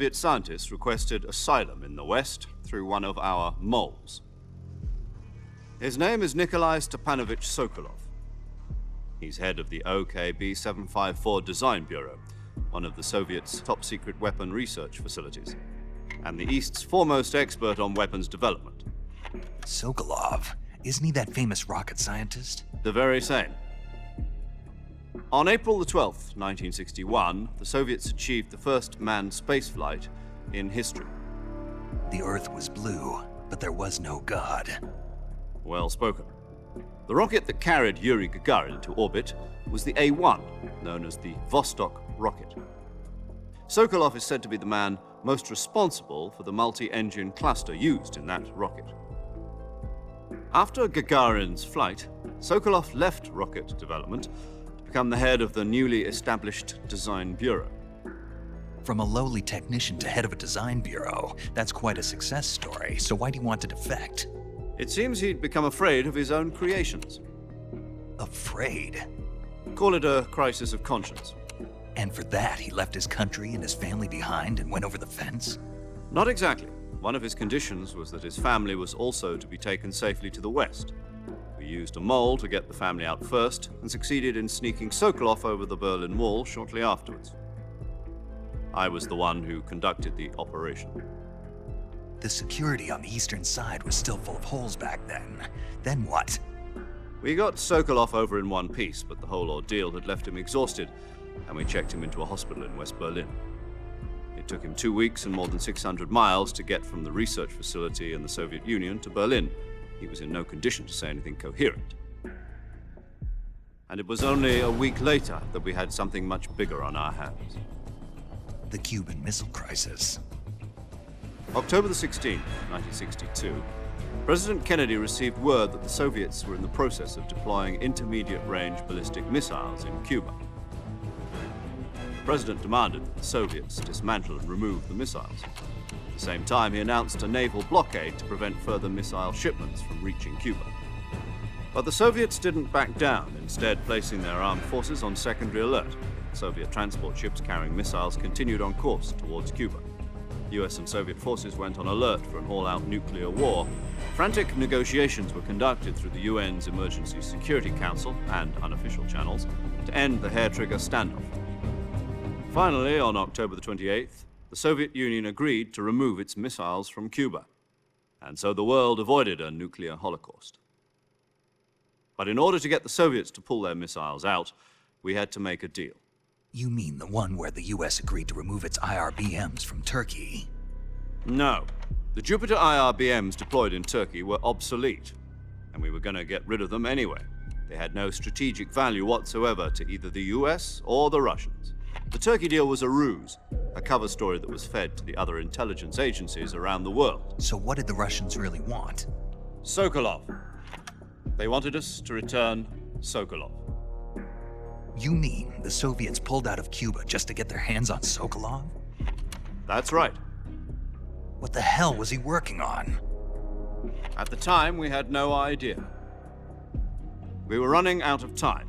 Soviet scientists requested asylum in the West through one of our moles. His name is Nikolai Stepanovich Sokolov. He's head of the OKB 754 Design Bureau, one of the Soviets' top-secret weapon research facilities, and the East's foremost expert on weapons development. Sokolov? Isn't he that famous rocket scientist? The very same. On April the 12th, 1961, the Soviets achieved the first manned spaceflight in history. The Earth was blue, but there was no God. Well spoken. The rocket that carried Yuri Gagarin into orbit was the A-1, known as the Vostok rocket. Sokolov is said to be the man most responsible for the multi-engine cluster used in that rocket. After Gagarin's flight, Sokolov left rocket development to become the head of the newly established Design Bureau. From a lowly technician to head of a design bureau, that's quite a success story, so why do you want to defect? It seems he'd become afraid of his own creations. Afraid? Call it a crisis of conscience. And for that, he left his country and his family behind and went over the fence? Not exactly. One of his conditions was that his family was also to be taken safely to the West. We used a mole to get the family out first and succeeded in sneaking Sokolov over the Berlin Wall shortly afterwards. I was the one who conducted the operation. The security on the eastern side was still full of holes back then. Then what? We got Sokolov over in one piece, but the whole ordeal had left him exhausted, and we checked him into a hospital in West Berlin. It took him 2 weeks and more than 600 miles to get from the research facility in the Soviet Union to Berlin. He was in no condition to say anything coherent. And it was only a week later that we had something much bigger on our hands. The Cuban Missile Crisis. October the 16th, 1962, President Kennedy received word that the Soviets were in the process of deploying intermediate-range ballistic missiles in Cuba. The President demanded that the Soviets dismantle and remove the missiles. At the same time, he announced a naval blockade to prevent further missile shipments from reaching Cuba. But the Soviets didn't back down, instead placing their armed forces on secondary alert. Soviet transport ships carrying missiles continued on course towards Cuba. US and Soviet forces went on alert for an all-out nuclear war. Frantic negotiations were conducted through the UN's Emergency Security Council and unofficial channels to end the hair-trigger standoff. Finally, on October the 28th, the Soviet Union agreed to remove its missiles from Cuba. And so the world avoided a nuclear holocaust. But in order to get the Soviets to pull their missiles out, we had to make a deal. You mean the one where the US agreed to remove its IRBMs from Turkey? No. The Jupiter IRBMs deployed in Turkey were obsolete, and we were going to get rid of them anyway. They had no strategic value whatsoever to either the US or the Russians. The Turkey deal was a ruse, a cover story that was fed to the other intelligence agencies around the world. So what did the Russians really want? Sokolov. They wanted us to return Sokolov. You mean the Soviets pulled out of Cuba just to get their hands on Sokolov? That's right. What the hell was he working on? At the time, we had no idea. We were running out of time.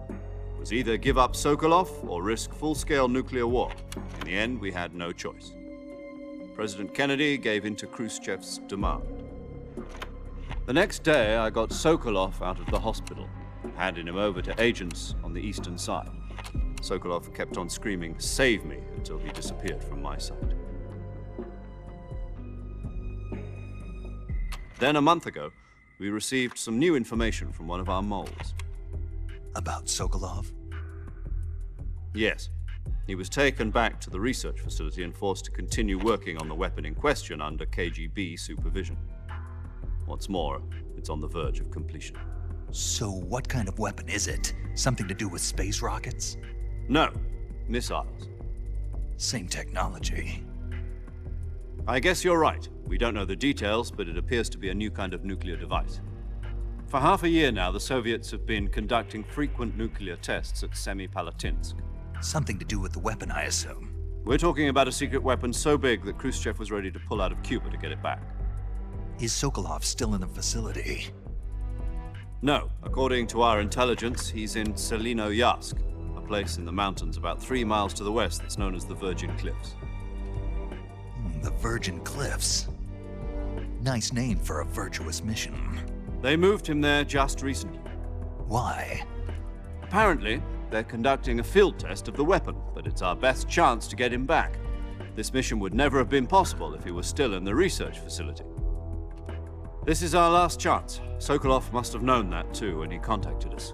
It was either give up Sokolov or risk full-scale nuclear war. In the end, we had no choice. President Kennedy gave in to Khrushchev's demand. The next day, I got Sokolov out of the hospital, handing him over to agents on the eastern side. Sokolov kept on screaming, "Save me," until he disappeared from my sight. Then a month ago, we received some new information from one of our moles. About Sokolov? Yes. He was taken back to the research facility and forced to continue working on the weapon in question under KGB supervision. What's more, it's on the verge of completion. So what kind of weapon is it? Something to do with space rockets? No, missiles. Same technology. I guess you're right. We don't know the details, but it appears to be a new kind of nuclear device. For half a year now, the Soviets have been conducting frequent nuclear tests at Semipalatinsk. Something to do with the weapon, I assume. We're talking about a secret weapon so big that Khrushchev was ready to pull out of Cuba to get it back. Is Sokolov still in the facility? No. According to our intelligence, he's in Selinoyarsk, a place in the mountains about 3 miles to the west that's known as the Virgin Cliffs. Virgin Cliffs. Nice name for a virtuous mission. They moved him there just recently. Why? Apparently, they're conducting a field test of the weapon, but it's our best chance to get him back. This mission would never have been possible if he was still in the research facility. This is our last chance. Sokolov must have known that too when he contacted us.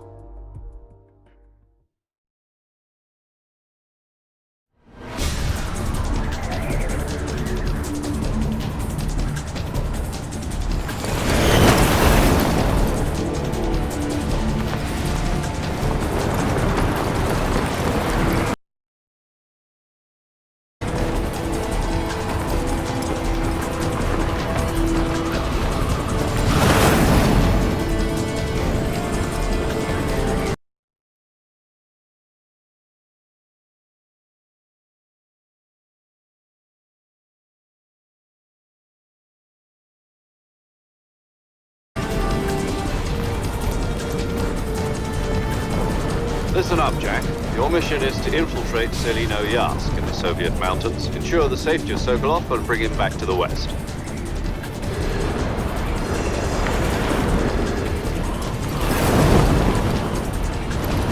Listen up, Jack. Your mission is to infiltrate Selino-Yarsk in the Soviet mountains, ensure the safety of Sokolov, and bring him back to the West.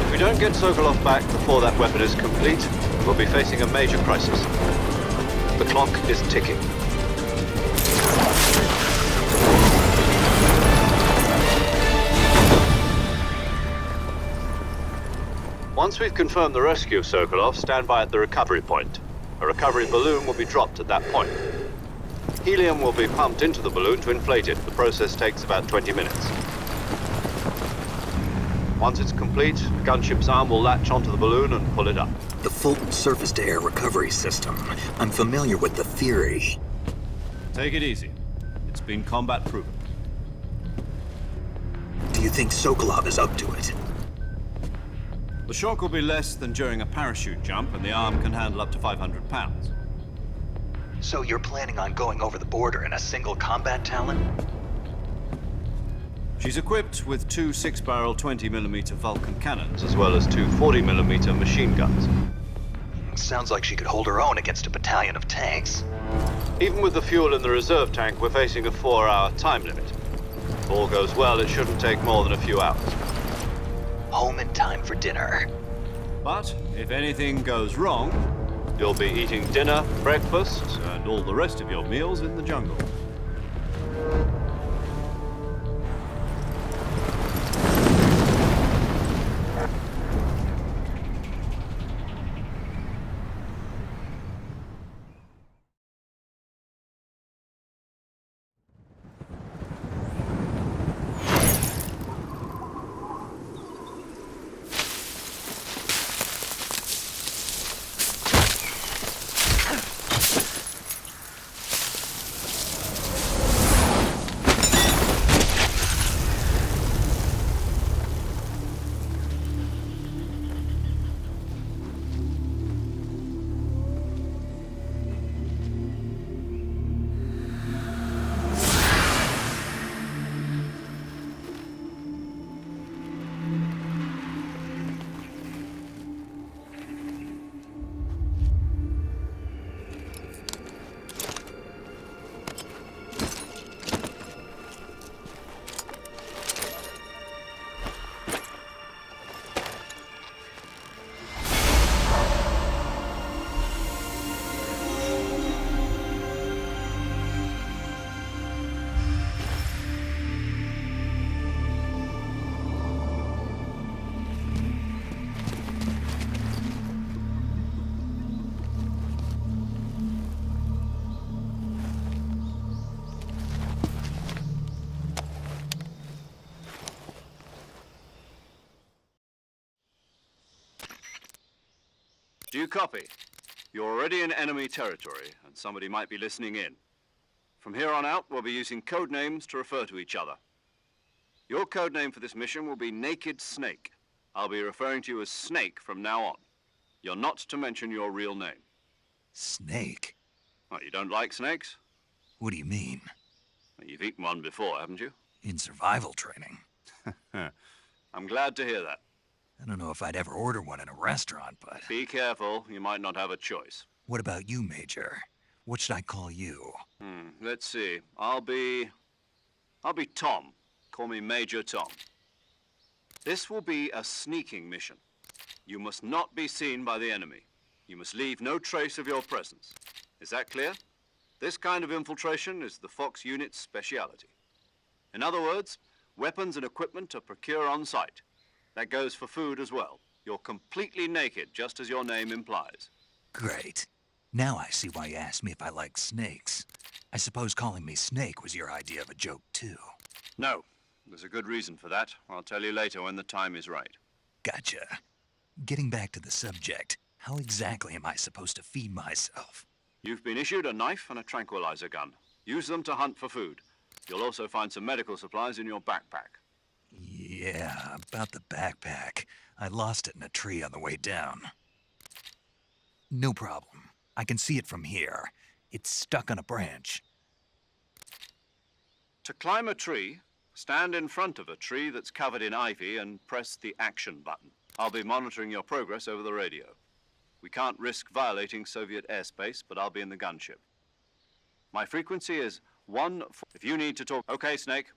If we don't get Sokolov back before that weapon is complete, we'll be facing a major crisis. The clock is ticking. Once we've confirmed the rescue of Sokolov, stand by at the recovery point. A recovery balloon will be dropped at that point. Helium will be pumped into the balloon to inflate it. The process takes about 20 minutes. Once it's complete, the gunship's arm will latch onto the balloon and pull it up. The Fulton surface-to-air recovery system. I'm familiar with the theory. Take it easy. It's been combat-proven. Do you think Sokolov is up to it? The shock will be less than during a parachute jump, and the arm can handle up to 500 pounds. So you're planning on going over the border in a single combat Talon? She's equipped with two 6-barrel 20mm Vulcan cannons, as well as two 40mm machine guns. Sounds like she could hold her own against a battalion of tanks. Even with the fuel in the reserve tank, we're facing a 4-hour time limit. If all goes well, it shouldn't take more than a few hours. Home in time for dinner. But if anything goes wrong, you'll be eating dinner, breakfast, and all the rest of your meals in the jungle. Do you copy? You're already in enemy territory, and somebody might be listening in. From here on out, we'll be using code names to refer to each other. Your code name for this mission will be Naked Snake. I'll be referring to you as Snake from now on. You're not to mention your real name. Snake? What, you don't like snakes? What do you mean? Well, you've eaten one before, haven't you? In survival training. I'm glad to hear that. I don't know if I'd ever order one in a restaurant, but... Be careful, you might not have a choice. What about you, Major? What should I call you? Let's see. I'll be Tom. Call me Major Tom. This will be a sneaking mission. You must not be seen by the enemy. You must leave no trace of your presence. Is that clear? This kind of infiltration is the Fox unit's speciality. In other words, weapons and equipment are procured on site. That goes for food as well. You're completely naked, just as your name implies. Great. Now I see why you asked me if I like snakes. I suppose calling me Snake was your idea of a joke, too. No, there's a good reason for that. I'll tell you later when the time is right. Gotcha. Getting back to the subject, how exactly am I supposed to feed myself? You've been issued a knife and a tranquilizer gun. Use them to hunt for food. You'll also find some medical supplies in your backpack. Yeah, about the backpack. I lost it in a tree on the way down. No problem. I can see it from here. It's stuck on a branch. To climb a tree, stand in front of a tree that's covered in ivy and press the action button. I'll be monitoring your progress over the radio. We can't risk violating Soviet airspace, but I'll be in the gunship. My frequency is 1. If you need to talk... Okay, Snake.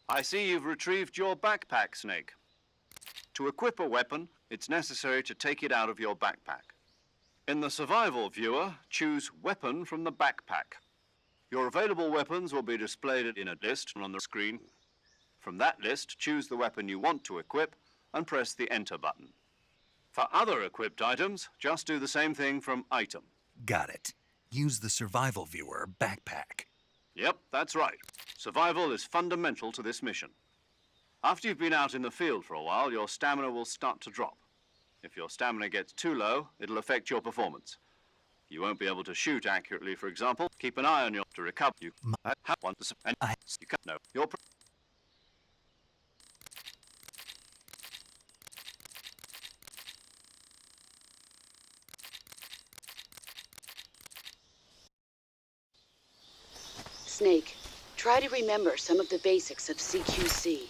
I see you've retrieved your backpack, Snake. To equip a weapon, it's necessary to take it out of your backpack. In the survival viewer, choose Weapon from the backpack. Your available weapons will be displayed in a list on the screen. From that list, choose the weapon you want to equip and press the Enter button. For other equipped items, just do the same thing from Item. Got it. Use the survival viewer backpack. Yep, that's right. Survival is fundamental to this mission. After you've been out in the field for a while, your stamina will start to drop. If your stamina gets too low, it'll affect your performance. You won't be able to shoot accurately, for example. Keep an eye on your to recover. You have one to and you can know your. Snake, try to remember some of the basics of CQC.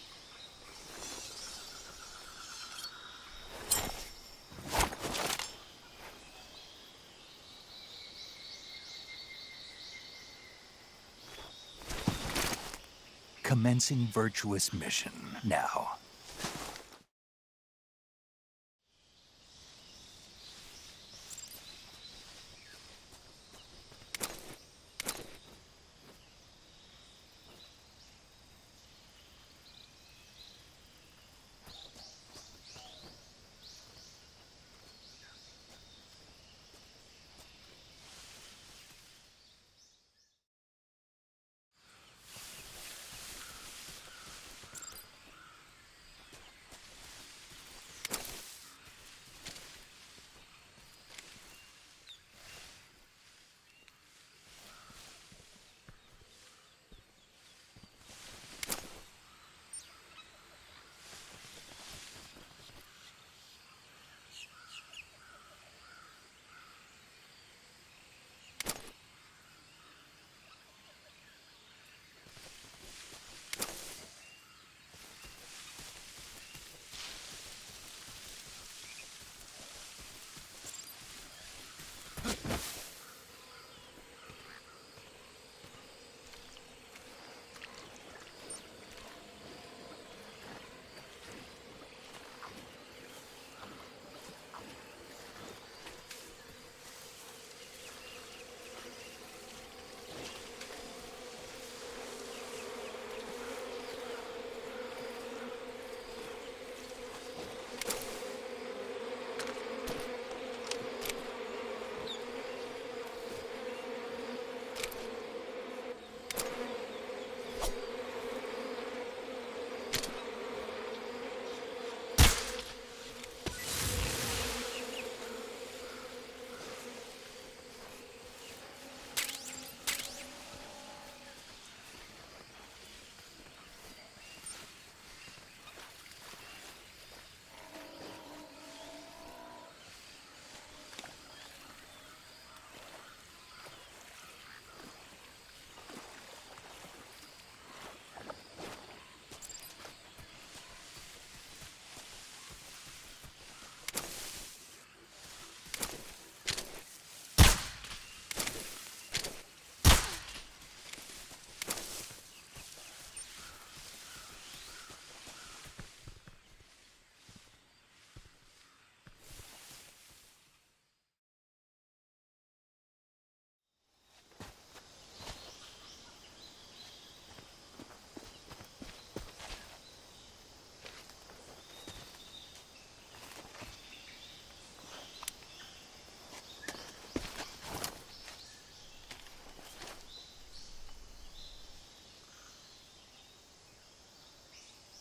Commencing virtuous mission now.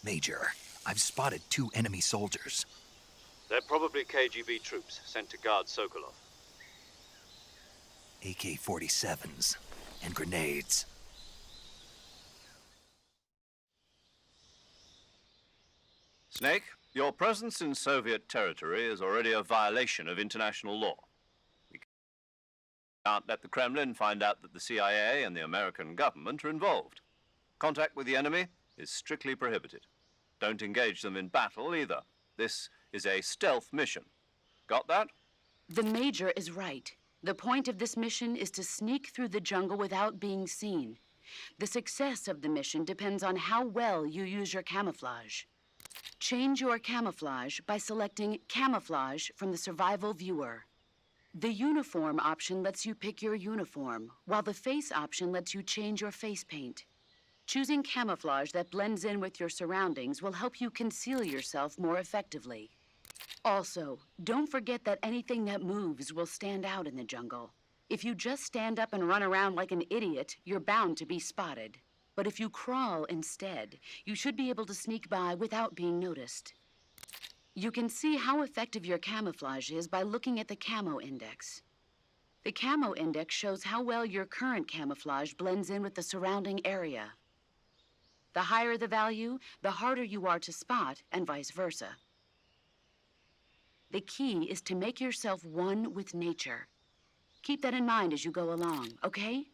Major, I've spotted 2 enemy soldiers. They're probably KGB troops sent to guard Sokolov. AK-47s and grenades. Snake, your presence in Soviet territory is already a violation of international law. We can't let the Kremlin find out that the CIA and the American government are involved. Contact with the enemy is strictly prohibited. Don't engage them in battle either. This is a stealth mission. Got that? The Major is right. The point of this mission is to sneak through the jungle without being seen. The success of the mission depends on how well you use your camouflage. Change your camouflage by selecting Camouflage from the Survival Viewer. The Uniform option lets you pick your uniform, while the Face option lets you change your face paint. Choosing camouflage that blends in with your surroundings will help you conceal yourself more effectively. Also, don't forget that anything that moves will stand out in the jungle. If you just stand up and run around like an idiot, you're bound to be spotted. But if you crawl instead, you should be able to sneak by without being noticed. You can see how effective your camouflage is by looking at the Camo Index. The Camo Index shows how well your current camouflage blends in with the surrounding area. The higher the value, the harder you are to spot, and vice versa. The key is to make yourself one with nature. Keep that in mind as you go along, okay?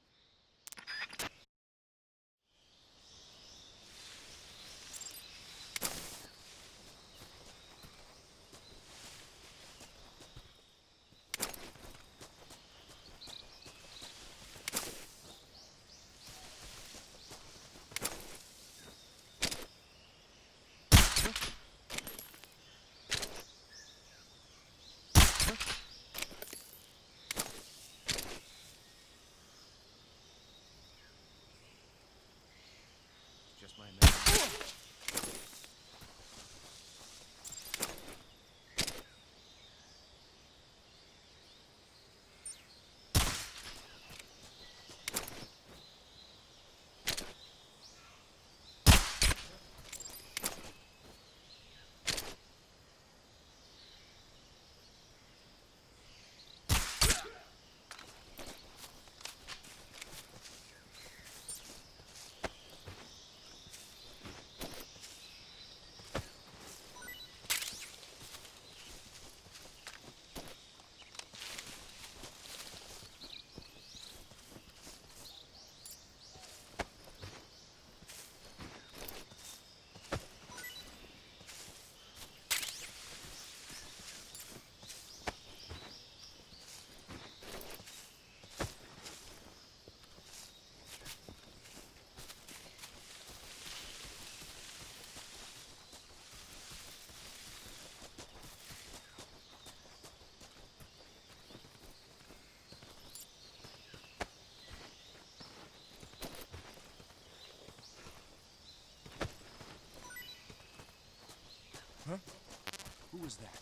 Who was that?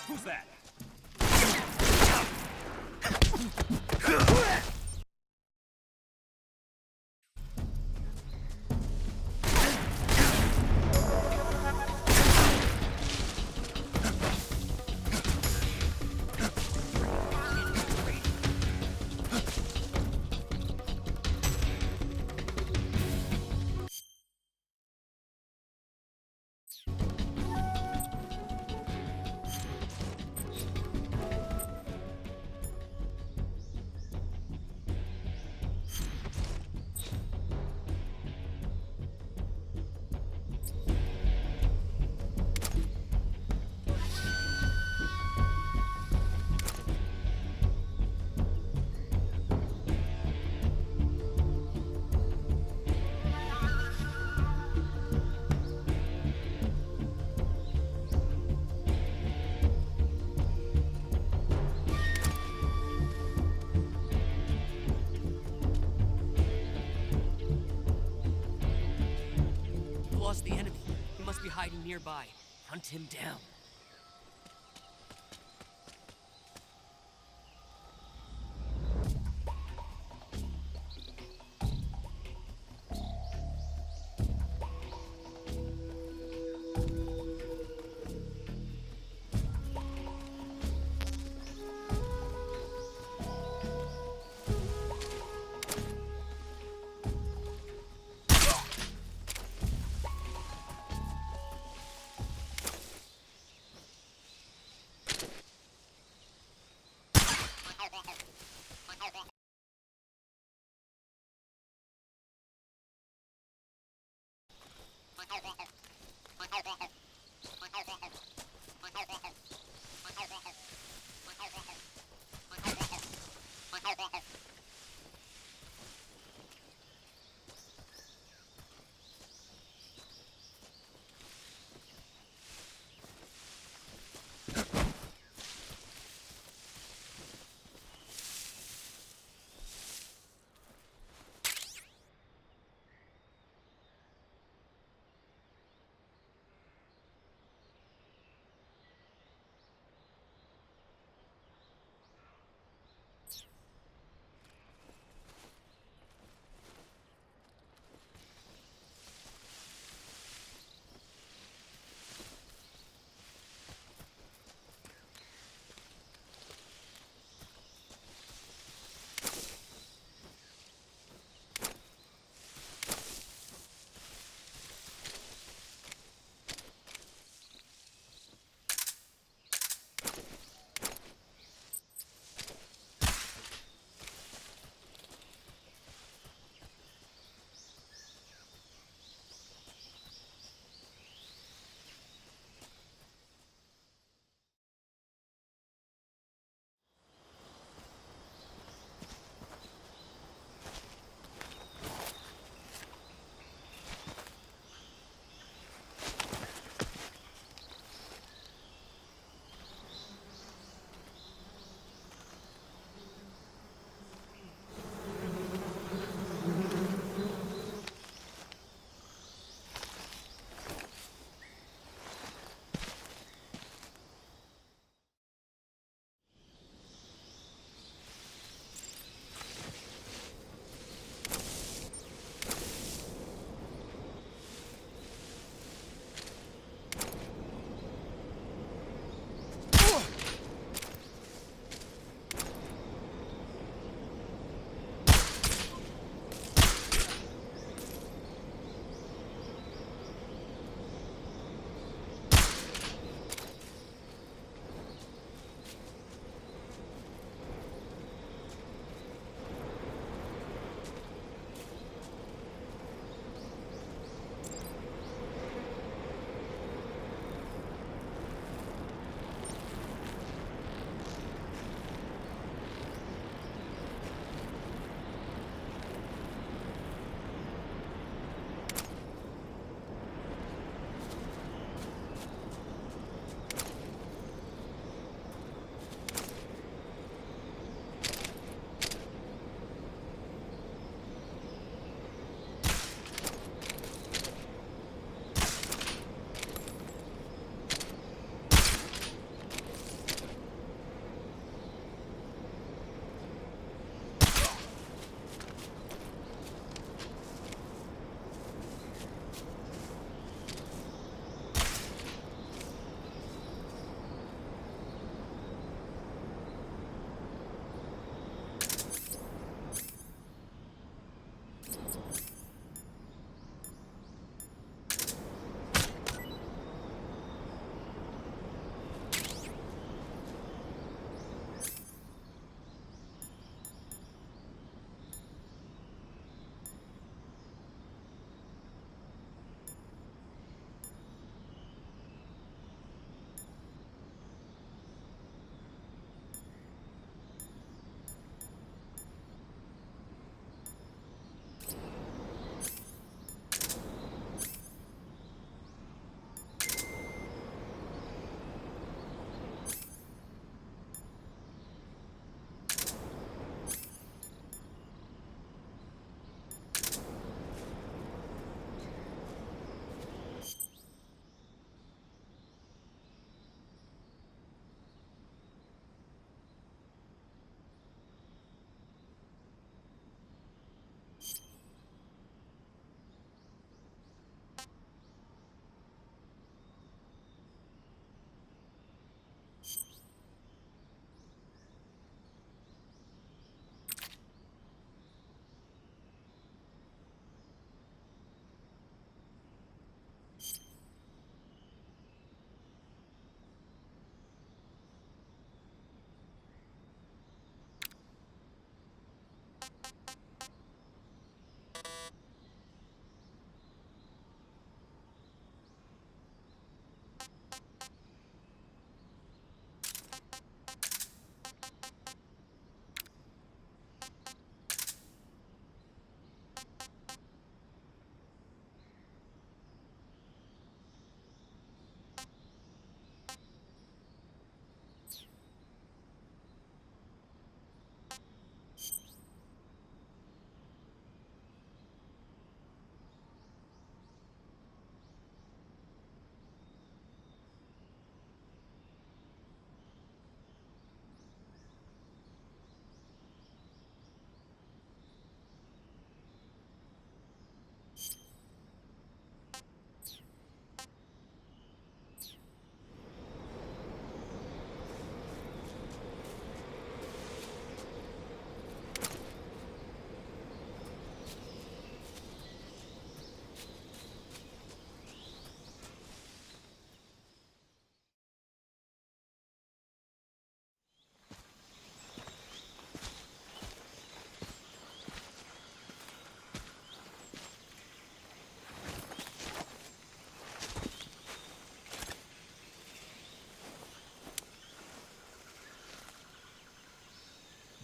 Who's that? Lost the enemy. He must be hiding nearby. Hunt him down.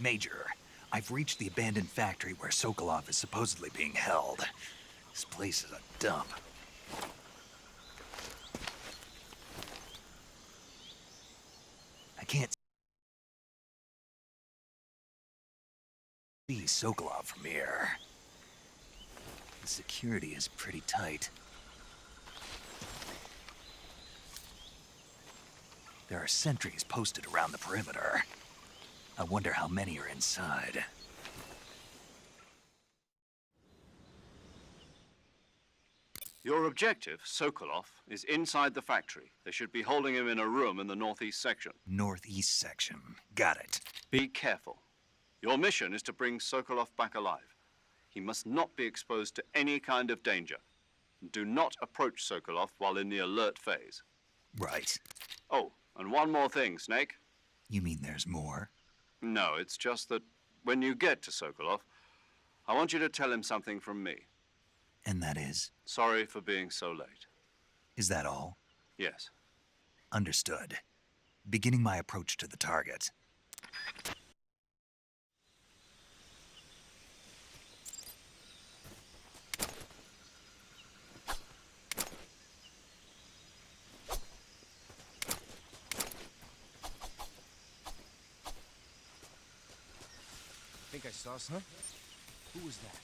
Major, I've reached the abandoned factory where Sokolov is supposedly being held. This place is a dump. I can't see Sokolov from here. The security is pretty tight. There are sentries posted around the perimeter. I wonder how many are inside. Your objective, Sokolov, is inside the factory. They should be holding him in a room in the northeast section. Northeast section. Got it. Be careful. Your mission is to bring Sokolov back alive. He must not be exposed to any kind of danger. Do not approach Sokolov while in the alert phase. Right. Oh, and one more thing, Snake. You mean there's more? No, it's just that when you get to Sokolov, I want you to tell him something from me. And that is? Sorry for being so late. Is that all? Yes. Understood. Beginning my approach to the target. Think I saw some? Who was that?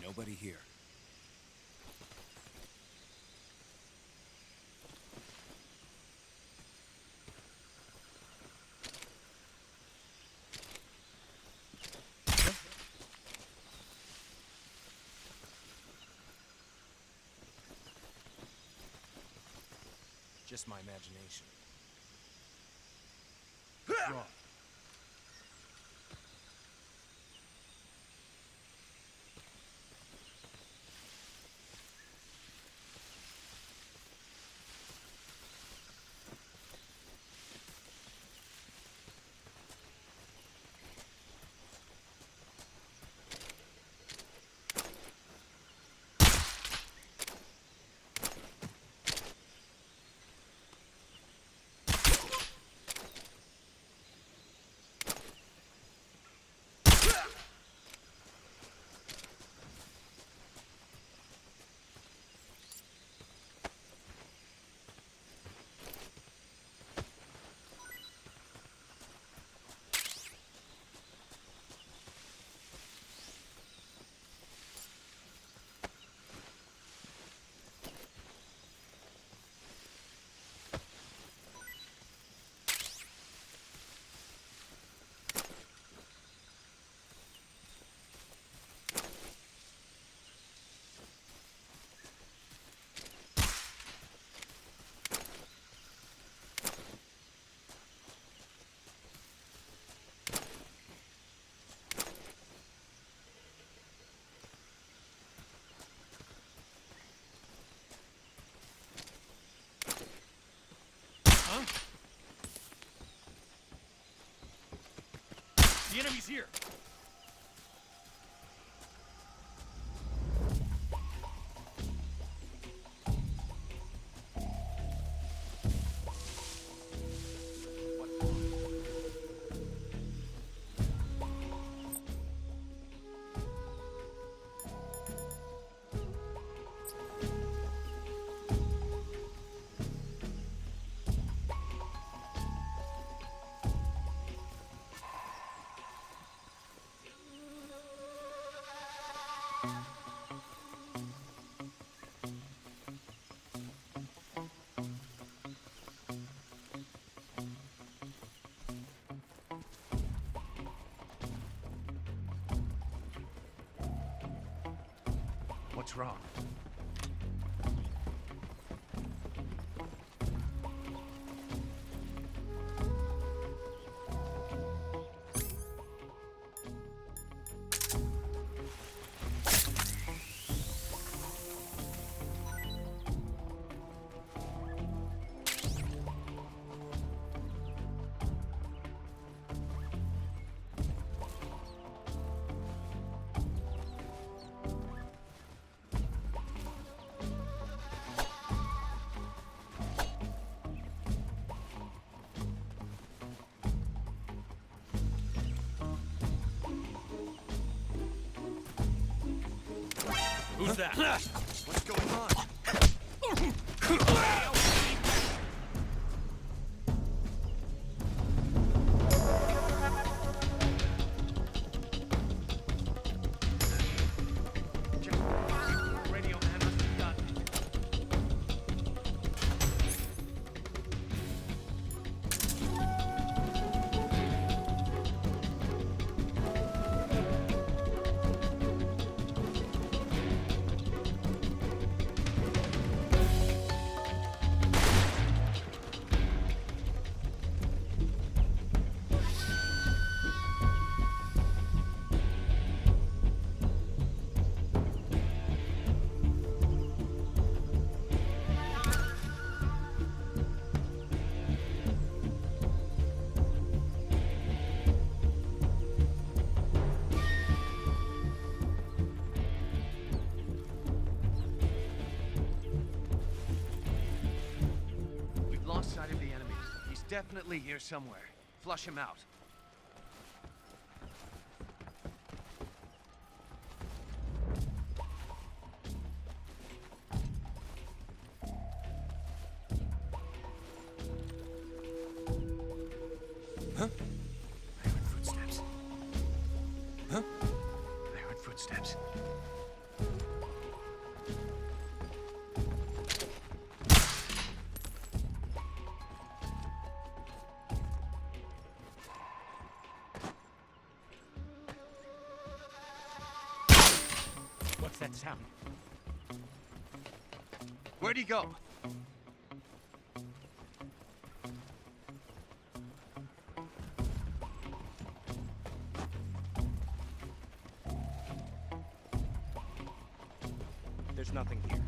Nobody here. Just my imagination. Wrong. enemy's here! What's wrong? Who's that? What's going on? Radio man must be done. We've lost sight of the enemy. He's definitely here somewhere. Flush him out. Huh? I heard footsteps. Huh? I heard footsteps. What's that sound? Where'd he go? There's nothing here.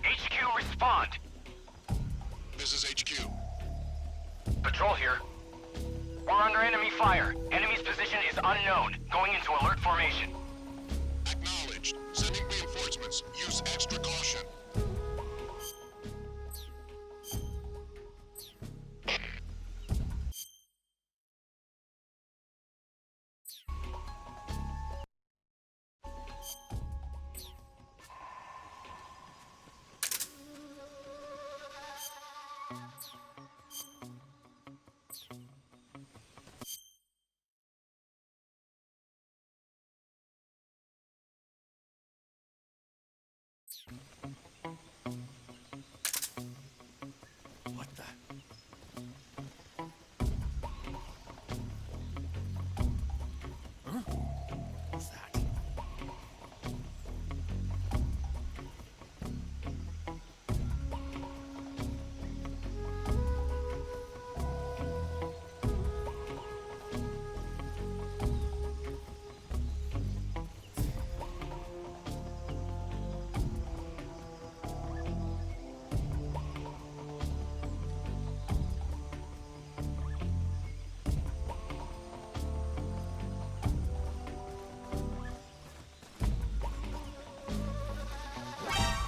HQ, respond! This is HQ. Patrol here. We're under enemy fire. Enemy's position is unknown. Going into alert formation. Acknowledged. Sending reinforcements. Use extra caution. What the? Huh? What's that?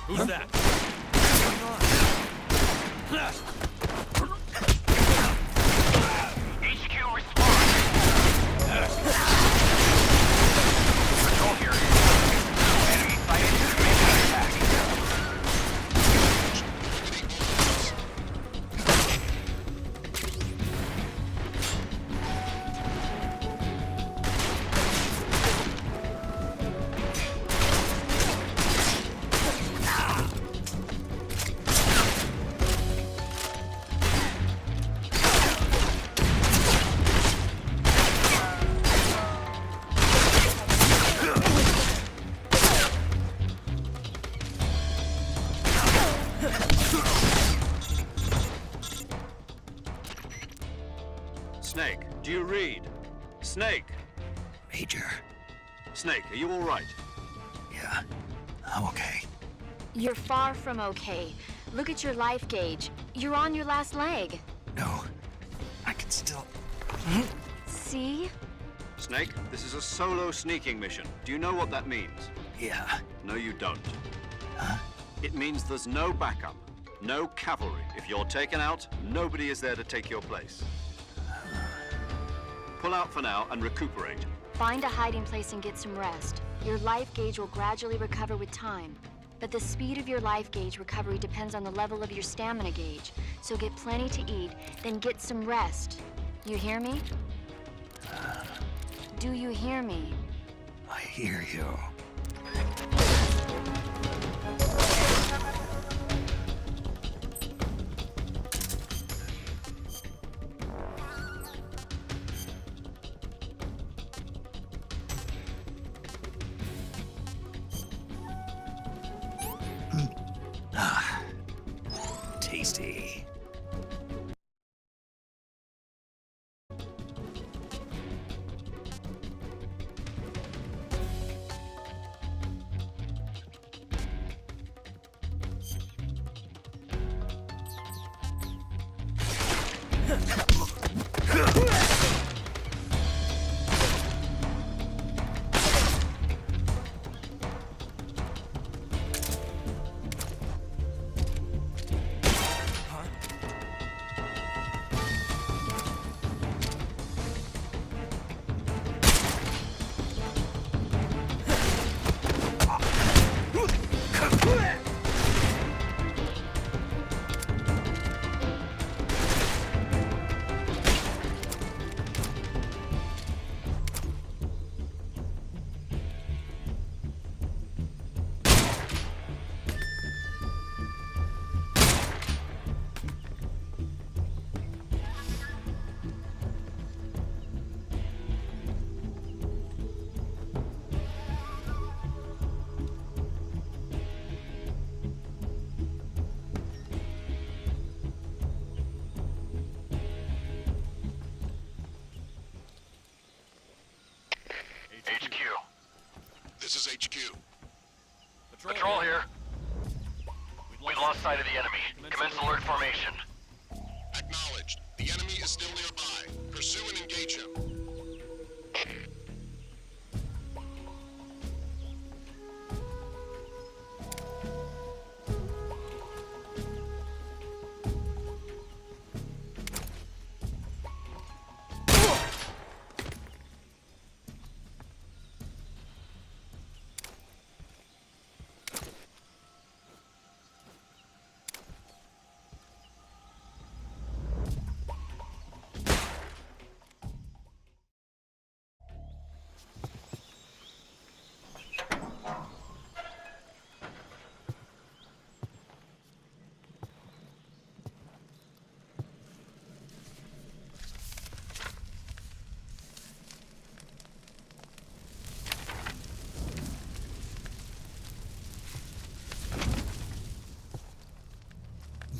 Who's that? HQ respond. Patrol here. Enemy sighted. Making attack. Snake, do you read? Snake! Major. Snake, are you all right? Yeah, I'm okay. You're far from okay. Look at your life gauge. You're on your last leg. No, I can still... See? Snake, this is a solo sneaking mission. Do you know what that means? Yeah. No, you don't. Huh? It means there's no backup, no cavalry. If you're taken out, nobody is there to take your place. Pull out for now and recuperate. Find a hiding place and get some rest. Your life gauge will gradually recover with time. But the speed of your life gauge recovery depends on the level of your stamina gauge. So get plenty to eat, then get some rest. You hear me? Do you hear me? I hear you. Ah, tasty. HQ. This is HQ. Patrol here. We've lost sight of the enemy. Commence alert formation. Acknowledged. The enemy is still nearby. Pursue and engage him.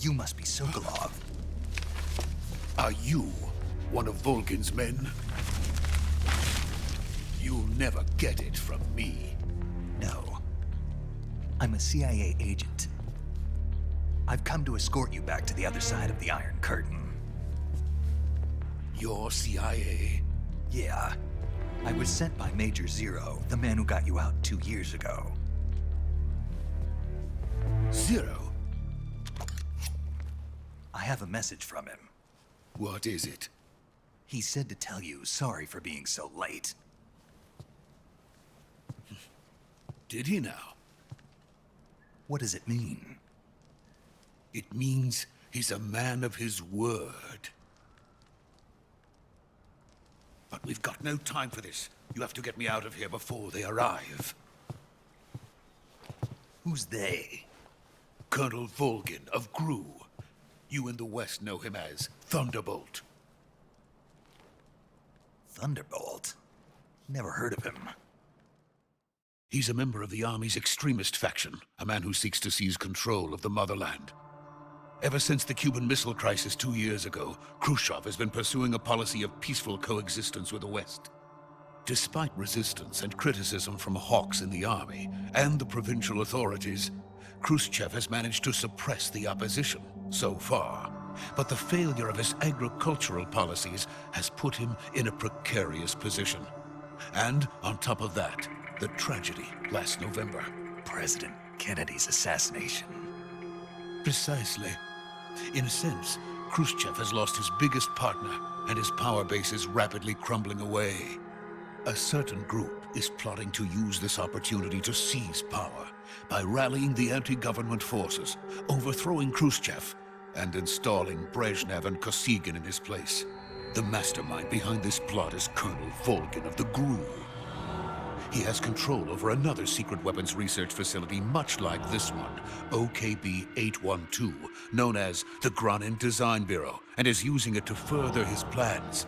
You must be Sokolov. Are you one of Volgin's men? You'll never get it from me. No. I'm a CIA agent. I've come to escort you back to the other side of the Iron Curtain. You're CIA? Yeah. I was sent by Major Zero, the man who got you out 2 years ago. Zero? I have a message from him. What is it? He said to tell you sorry for being so late. Did he now? What does it mean? It means he's a man of his word. But we've got no time for this. You have to get me out of here before they arrive. Who's they? Colonel Volgin of GRU. You in the West know him as Thunderbolt. Thunderbolt? Never heard of him. He's a member of the Army's extremist faction, a man who seeks to seize control of the motherland. Ever since the Cuban Missile Crisis 2 years ago, Khrushchev has been pursuing a policy of peaceful coexistence with the West. Despite resistance and criticism from hawks in the army and the provincial authorities, Khrushchev has managed to suppress the opposition so far. But the failure of his agricultural policies has put him in a precarious position. And on top of that, the tragedy last November. President Kennedy's assassination. Precisely. In a sense, Khrushchev has lost his biggest partner, and his power base is rapidly crumbling away. A certain group is plotting to use this opportunity to seize power by rallying the anti-government forces, overthrowing Khrushchev, and installing Brezhnev and Kosygin in his place. The mastermind behind this plot is Colonel Volgin of the GRU. He has control over another secret weapons research facility much like this one, OKB-812, known as the Granin Design Bureau, and is using it to further his plans.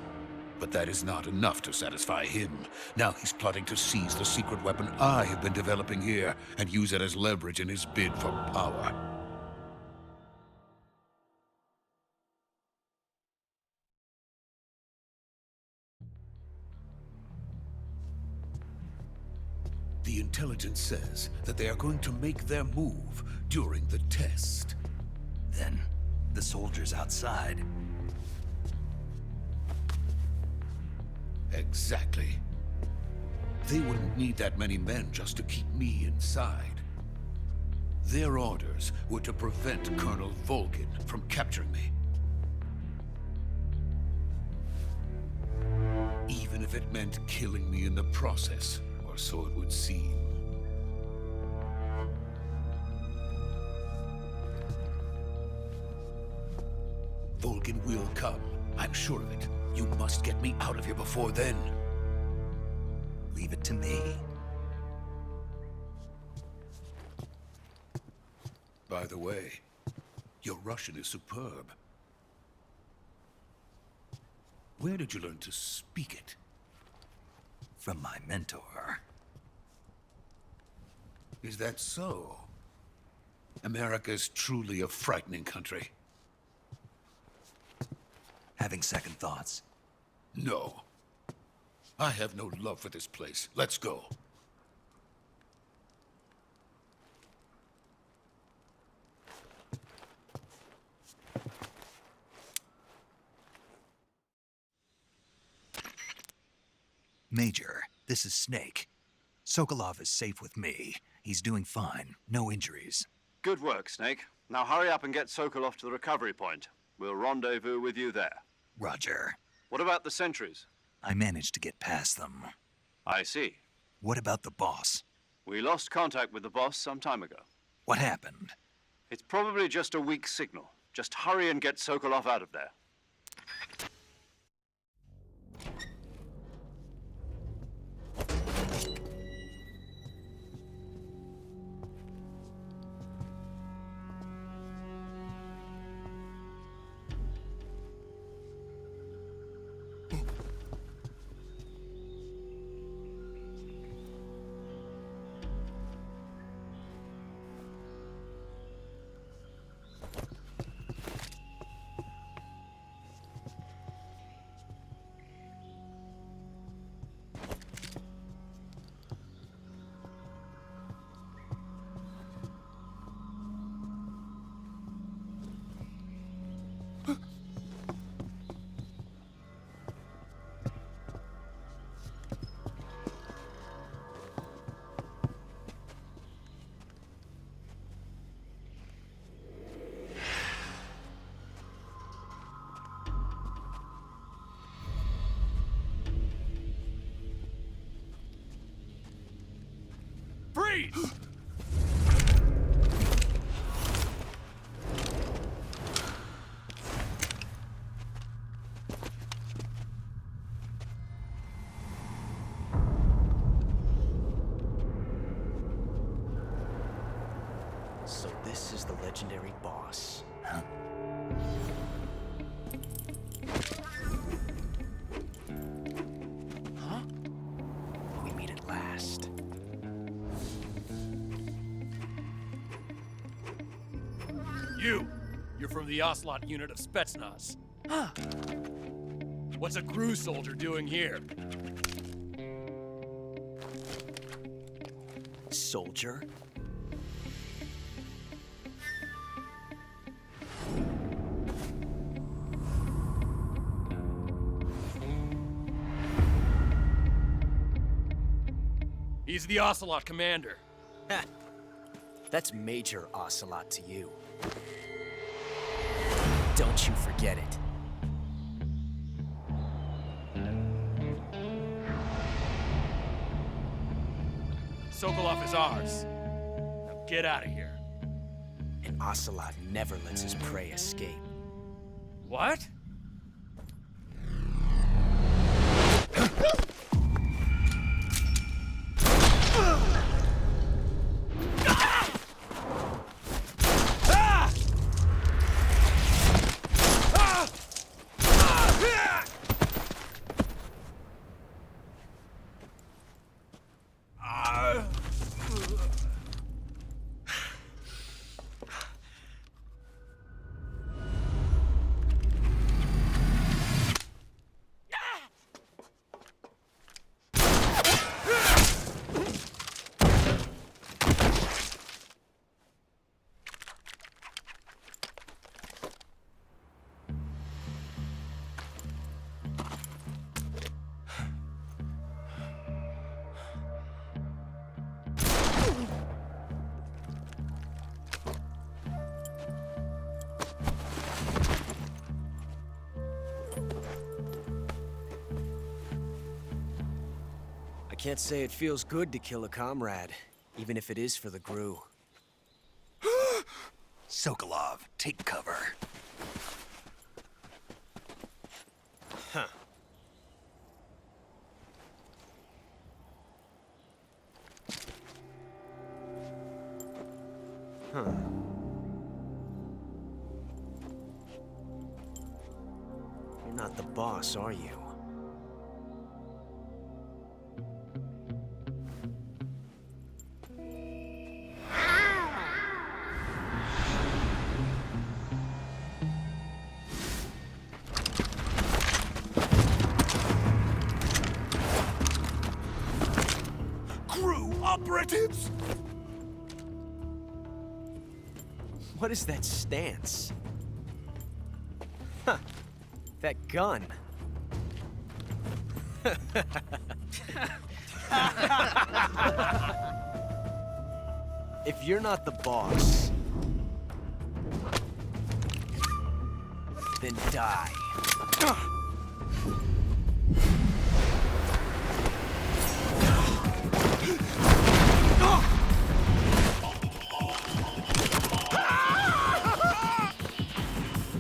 But that is not enough to satisfy him. Now he's plotting to seize the secret weapon I have been developing here and use it as leverage in his bid for power. The intelligence says that they are going to make their move during the test. Then, the soldiers outside. Exactly. They wouldn't need that many men just to keep me inside. Their orders were to prevent Colonel Volgin from capturing me. Even if it meant killing me in the process. Or so it would seem. Volgin will come. I'm sure of it. You must get me out of here before then. Leave it to me. By the way, your Russian is superb. Where did you learn to speak it? From my mentor. Is that so? America's truly a frightening country. Having second thoughts? No. I have no love for this place. Let's go. Major, this is Snake. Sokolov is safe with me. He's doing fine. No injuries. Good work, Snake. Now hurry up and get Sokolov to the recovery point. We'll rendezvous with you there. Roger. What about the sentries? I managed to get past them. I see. What about the boss? We lost contact with the boss some time ago. What happened? It's probably just a weak signal. Just hurry and get Sokolov out of there. So this is the legendary boss. Huh? We meet at last. You're from the Ocelot unit of Spetsnaz. Huh. What's a GRU soldier doing here? Soldier? He's the Ocelot commander. Ha! That's Major Ocelot to you. Don't you forget it. Sokolov is ours. Now get out of here. And Ocelot never lets his prey escape. What? I can't say it feels good to kill a comrade, even if it is for the GRU. Sokolov, take cover. Huh. Huh. You're not the boss, are you? Operatives! What is that stance? Huh. That gun. If you're not the boss, then die.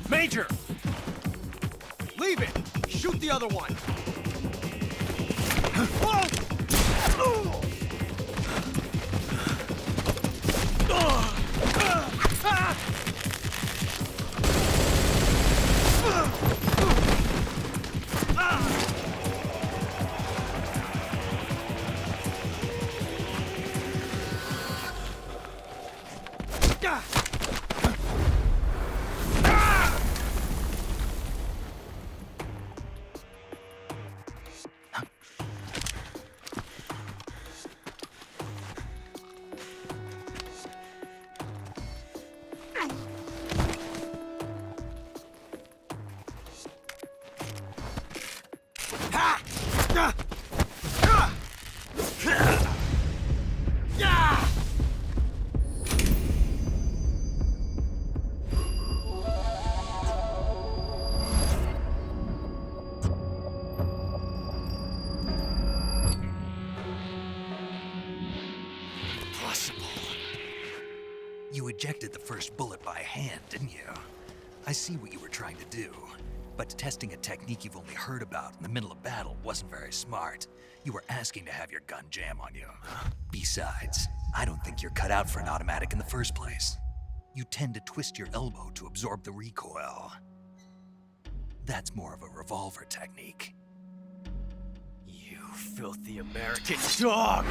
Major! Leave it! Shoot the other one! You ejected the first bullet by hand, didn't you? I see what you were trying to do. But testing a technique you've only heard about in the middle of battle wasn't very smart. You were asking to have your gun jam on you. Besides, I don't think you're cut out for an automatic in the first place. You tend to twist your elbow to absorb the recoil. That's more of a revolver technique. You filthy American dog!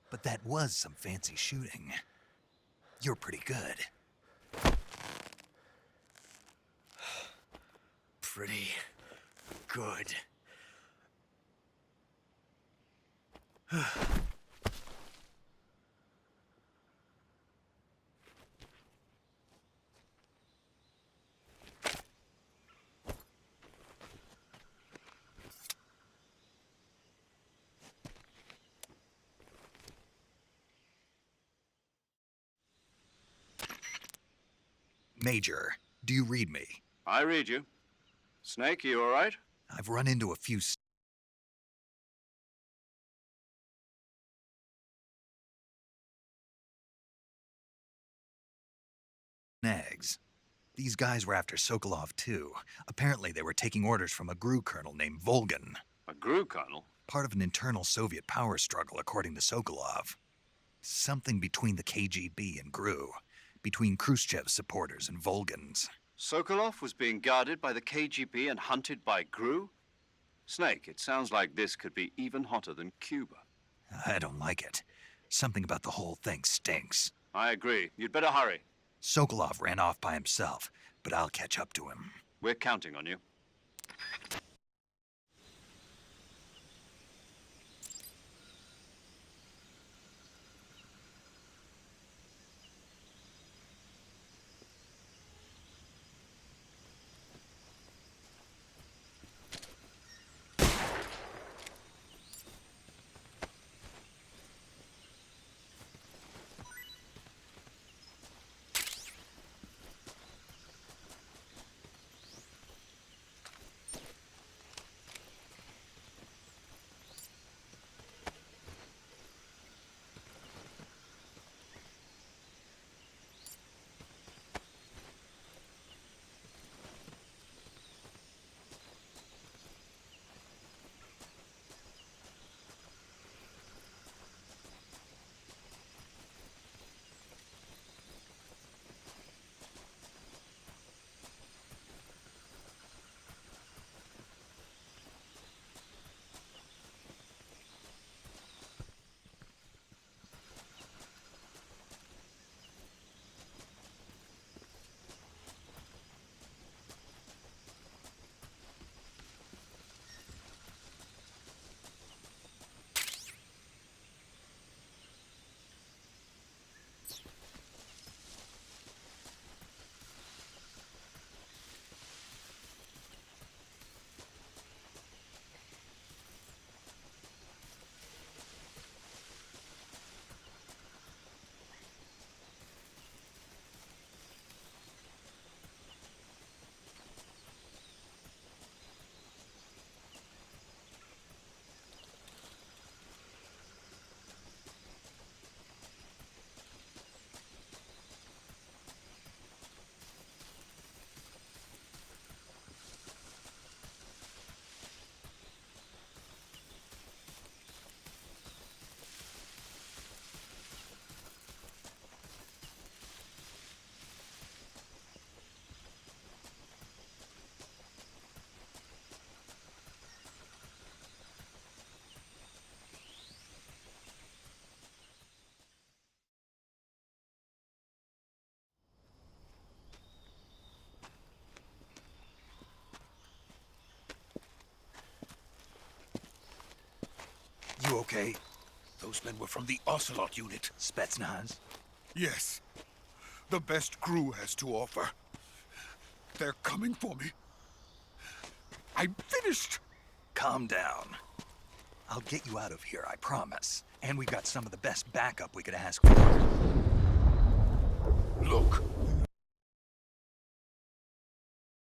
But that was some fancy shooting. You're pretty good. Pretty good. Major, do you read me? I read you. Snake, you all right? I've run into a few snags. These guys were after Sokolov too. Apparently they were taking orders from a GRU colonel named Volgin. A GRU colonel? Part of an internal Soviet power struggle, according to Sokolov. Something between the KGB and GRU. Between Khrushchev's supporters and Volgin's. Sokolov was being guarded by the KGB and hunted by GRU? Snake, it sounds like this could be even hotter than Cuba. I don't like it. Something about the whole thing stinks. I agree. You'd better hurry. Sokolov ran off by himself, but I'll catch up to him. We're counting on you. You okay? Those men were from the Ocelot unit. Spetsnaz? Yes. The best GRU has to offer. They're coming for me. I'm finished. Calm down. I'll get you out of here, I promise. And we got some of the best backup we could ask for. Look,